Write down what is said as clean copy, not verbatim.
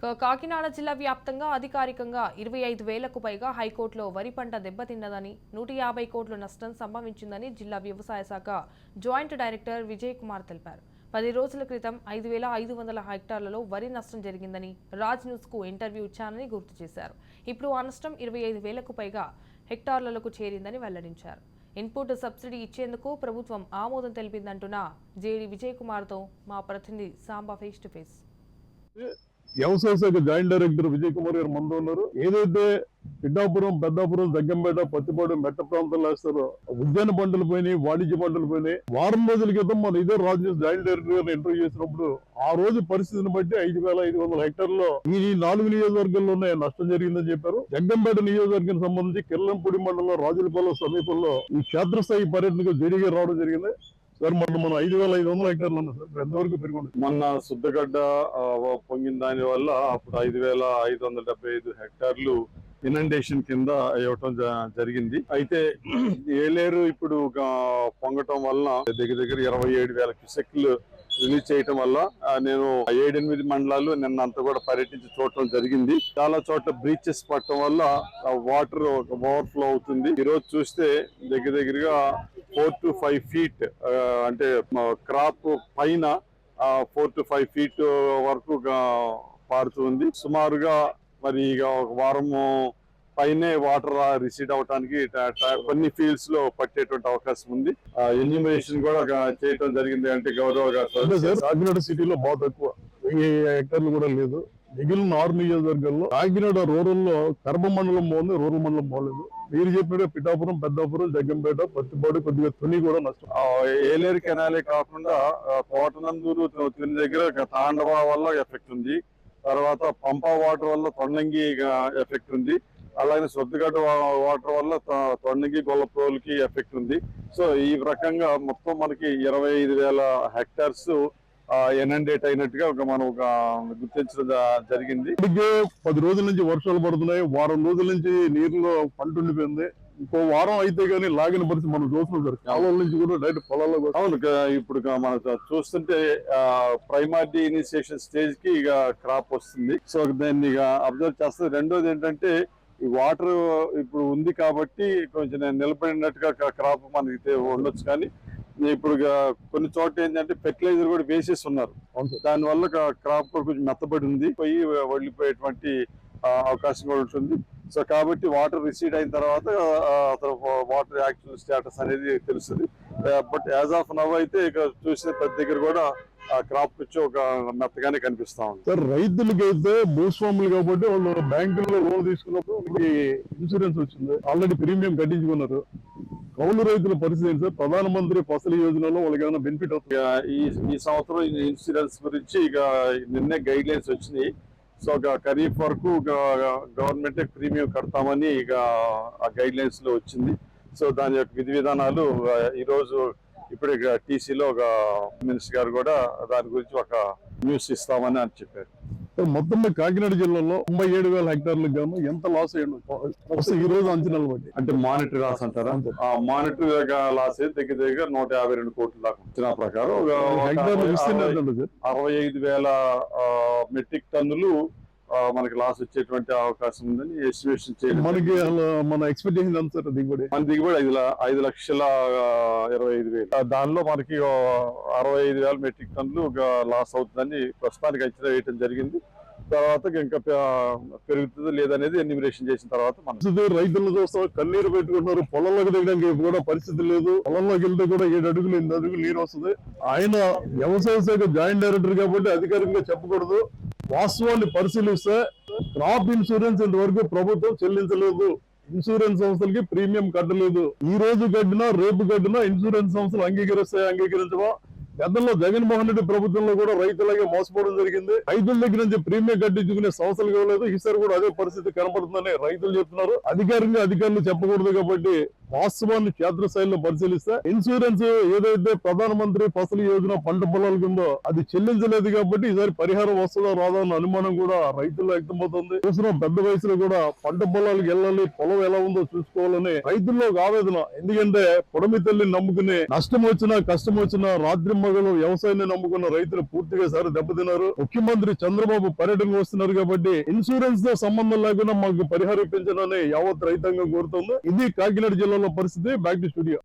కాకినాడ జిల్లా వ్యాప్తంగా అధికారికంగా 25,000కు పైగా హైకోర్టులో వరి పంట దెబ్బతిన్నదని 150 కోట్ల నష్టం సంభవించిందని జిల్లా వ్యవసాయ శాఖ జాయింట్ డైరెక్టర్ విజయ్ కుమార్ తెలిపారు. 10 రోజుల క్రితం 5,500 హెక్టార్లలో వరి నష్టం జరిగిందని రాజ్ న్యూస్ కు ఇంటర్వ్యూ ఇచ్చానని గుర్తు చేశారు. ఇప్పుడు ఆ నష్టం 25,000కు పైగా హెక్టార్లకు చేరిందని వెల్లడించారు. ఇన్పుట్ సబ్సిడీ ఇచ్చేందుకు ప్రభుత్వం ఆమోదం తెలిపిందంటున్న జేడీ విజయ్ కుమార్తో మా ప్రతినిధి సాంబా ఫేస్ టు ఫేస్. వ్యవసాయ శాఖ జాయింట్ డైరెక్టర్ విజయ్ కుమార్ గారు ముందు ఉన్నారు. ఏదైతే పిఠాపురం, పెద్దాపురం, జగ్గంపేట, పత్తిపాడు, మెట్ట ప్రాంతాలు వేస్తారో ఉద్యాన పంటలు పోయినాయి, వాణిజ్య పంటలు పోయినాయి. వారం రోజుల క్రితం మనం ఇదే రాజ్ న్యూస్ జాయింట్ డైరెక్టర్ గారిని ఇంటర్వ్యూ చేసినప్పుడు ఆ రోజు పరిస్థితిని బట్టి 5,500 హెక్టార్లో ఈ 4 నియోజకవర్గాల్లోనే నష్టం జరిగిందని చెప్పారు. జగ్గంపేట నియోజకవర్గానికి సంబంధించి కిర్లంపూడి మండలంలో రాజులపాలెం సమీపంలో ఈ క్షేత్రస్థాయి పర్యటనకు జేడీ గారు రావడం జరిగింది. సార్ మనం 5,500 హెక్టార్లు ఉన్నాం సార్. ఎంతవరకు పెరుగుతుంది? మొన్న శుద్ధగడ్డ పొంగిన దాని వల్ల అప్పుడు 5,575 హెక్టార్లు ఇనండేషన్ కింద ఇవ్వటం జరిగింది. అయితే ఏలేరు ఇప్పుడు పొంగటం వల్ల దగ్గర 27,000 క్యూసెక్లు రిలీజ్ చేయటం వల్ల నేను 7-8 మండలాలు నిన్న అంతా కూడా పర్యటించి చూడటం జరిగింది. చాలా చోట్ల బ్రీచెస్ పట్టడం వల్ల వాటర్ ఓవర్ఫ్లో అవుతుంది. ఈ రోజు చూస్తే దగ్గరగా 4 to 5 feet అంటే క్రాప్ పైన 4 to 5 feet వరకు పారుతుంది. సుమారుగా మరి ఇక ఒక వారము పైనే వాటర్ రిసీడ్ అవడానికి కొన్ని ఫీల్డ్స్ లో పట్టేటువంటి అవకాశం ఉంది. ఎన్యూమరేషన్ కూడా చేయడం జరిగింది. అంటే కాకినాడ సిటీలో బాగా తక్కువ, 1000 హెక్టార్లు కూడా లేదు. మిగిలిన 6 నియోజకవర్గాల్లో కాకినాడ రూరల్ లో కర్మ మండలం బాగుంది, రూరల్ మండలం బాగలేదు. మీరు చెప్పినట్టు పిఠాపురం, పెద్దాపురం, జగ్గంపేట, పత్తిపాడు, కొద్దిగా తుని కూడా నష్టం. ఏలేరు కెనాలే కాకుండా కోటనందూరు తుని దగ్గర తాండవ వల్ల ఎఫెక్ట్ ఉంది. తర్వాత పంపా వాటర్ వల్ల తొండంగి ఎఫెక్ట్ ఉంది. అలాగే శుద్ధగడ్డ వాటర్ వల్ల తొండంగి, గొల్లప్రోలుకి ఎఫెక్ట్ ఉంది. సో ఈ రకంగా మొత్తం మనకి 25,000 హెక్టార్స్ ఎనండేట్ అయినట్టుగా మనం గుర్తించడం జరిగింది. ఇప్పటికే 10 రోజుల నుంచి వర్షాలు పడుతున్నాయి. వారం రోజుల నుంచి నీరులో పంట ఉండిపోయింది. ఇంకో వారం అయితే గానీ లాగిన పరిస్థితి మనం చూస్తున్నాం సార్. కాలువల నుంచి కూడా డైరెక్ట్ పొలాల్లో. అవును, ఇప్పుడు మనం చూస్తుంటే ప్రైమరీ ఇనిషియేషన్ స్టేజ్ కి ఇక క్రాప్ వస్తుంది. సో దాన్ని అబ్జర్వ్ చేస్తుంది. రెండోది ఏంటంటే ఈ వాటర్ ఇప్పుడు ఉంది కాబట్టి కొంచెం నిలబడినట్టుగా క్రాప్ మనకి ఉండొచ్చు. కానీ ఇప్పుడు కొన్ని చోట్ల ఏంటంటే ఫెర్టిలైజర్ కూడా వేసేసి ఉన్నారు. దానివల్ల క్రాప్ కూడా కొంచెం మెత్తబడి ఉంది, పోయి వెళ్ళిపోయేటువంటి అవకాశం కూడా ఉంటుంది. సో కాబట్టి వాటర్ రిసీడ్ అయిన తర్వాత అతను వాటర్ యాక్చువల్ స్టేటస్ అనేది తెలుస్తుంది. బట్ యాజ్ ఆఫ్ నవ్ అయితే ఇక చూసిన ప్రతి దగ్గర కూడా క్రాప్ వచ్చి ఒక మెత్తగానే కనిపిస్తా ఉంది. సార్ రైతులకి అయితే భూస్వాములు కాబట్టి వాళ్ళు బ్యాంకుల్లో లోన్ తీసుకున్నప్పుడు ఇన్సూరెన్స్ వచ్చింది, ఆల్రెడీ ప్రీమియం కట్టించుకున్నారు. కౌలు రైతుల పరిస్థితి ఏంటి సార్? ప్రధానమంత్రి ఫసల్ యోజనలో వాళ్ళకి ఏమైనా బెనిఫిట్ అవుతుంది? ఈ సంవత్సరం ఇన్సూరెన్స్ గురించి ఇక నిన్నే గైడ్ లైన్స్ వచ్చినాయి. సో ఖరీఫ్ వరకు గవర్నమెంట్ ప్రీమియం కడతామని ఇక ఆ గైడ్ లైన్స్ లో వచ్చింది. సో దాని యొక్క విధి విధానాలు ఈ రోజు ఇప్పుడు టీసీలో ఒక మినిస్టర్ గారు కూడా దాని గురించి ఒక న్యూస్ ఇస్తామని అని చెప్పారు. మొత్తం కాకినాడ జిల్లాలో 37,000 హెక్టార్లకు గాను ఎంత లాస్ అయ్యండి ఈ రోజు అంచనాలు బట్టి? అంటే మానిటరీ లాస్ అంటారా? మానిటరీ లాస్ అయితే దగ్గర 152 కోట్ల దాకా అంచనా ప్రకారం 65,000 మెట్రిక్ టన్నులు మనకి లాస్ వచ్చేటువంటి అవకాశం ఉందని ఎస్టిమేషన్ చేయాలి. మనకి మన ఎక్స్పెక్టేషన్ ఎంత దిగుబడి? మన దిగుబడి 5,25,000. దానిలో మనకి 65,000 మెట్రిక్ టన్నులు లాస్ అవుతుందని ప్రస్తుతానికి అంచనా వేయటం జరిగింది. తర్వాత ఇంకా పెరుగుతుంది లేదనేది ఎన్యూమరేషన్ చేసిన తర్వాత మనం రైతులను చూస్తాం, కన్నీరు పెట్టుకుంటున్నారు. పొలంలోకి దిగడానికి కూడా పరిస్థితి లేదు. పొలంలోకి వెళ్తే కూడా 7 అడుగులు 8 అడుగులు నీరు వస్తుంది. ఆయన వ్యవసాయ శాఖ జాయింట్ డైరెక్టర్ కాబట్టి అధికారికంగా చెప్పకూడదు. వాస్తవాన్ని పరిశీలిస్తే క్రాప్ ఇన్సూరెన్స్ ఇంతవరకు ప్రభుత్వం చెల్లించలేదు. ఇన్సూరెన్స్ సంస్థలకి ప్రీమియం కట్టలేదు. ఈ రోజు కట్టినా రేపు కట్టినా ఇన్సూరెన్స్ సంస్థలు అంగీకరించవా? గతంలో జగన్మోహన్ రెడ్డి ప్రభుత్వంలో కూడా రైతులకే మోసపోవడం జరిగింది. రైతుల దగ్గర నుంచి ప్రీమియం కట్టించుకునే సంస్థలు ఇవ్వలేదు. ఈసారి కూడా అదే పరిస్థితి కనపడుతుందని రైతులు చెప్తున్నారు. అధికారులు చెప్పకూడదు కాబట్టి వాస్తవాన్ని క్షేత్రస్థాయిలో పరిశీలిస్తే ఇన్సూరెన్స్ ఏదైతే ప్రధానమంత్రి ఫసల్ యోజన పంట పొలాల కిందో అది చెల్లించలేదు కాబట్టి ఈసారి పరిహారం వస్తుందా రాదా అన్న అనుమానం కూడా రైతుల్లో వ్యక్తమవుతుంది. చూసిన పెద్ద వయసులో కూడా పంట పొలాలకు వెళ్ళాలి, పొలం ఎలా ఉందో చూసుకోవాలని రైతుల్లో ఒక ఆవేదన. ఎందుకంటే పొడమి తల్లిని నమ్ముకుని నష్టం వచ్చినా కష్టం వచ్చినా రాత్రి మగలు వ్యవసాయాన్ని నమ్ముకున్న రైతులు పూర్తిగా సారి దెబ్బతిన్నారు. ముఖ్యమంత్రి చంద్రబాబు పర్యటనకు వస్తున్నారు కాబట్టి ఇన్సూరెన్స్ తో సంబంధం లేకుండా మాకు పరిహారం ఇప్పించాలని యావత్ రైతాంగం కోరుతుంది. ఇది కాకినాడ జిల్లాలో పరిస్థితి. Back to studio.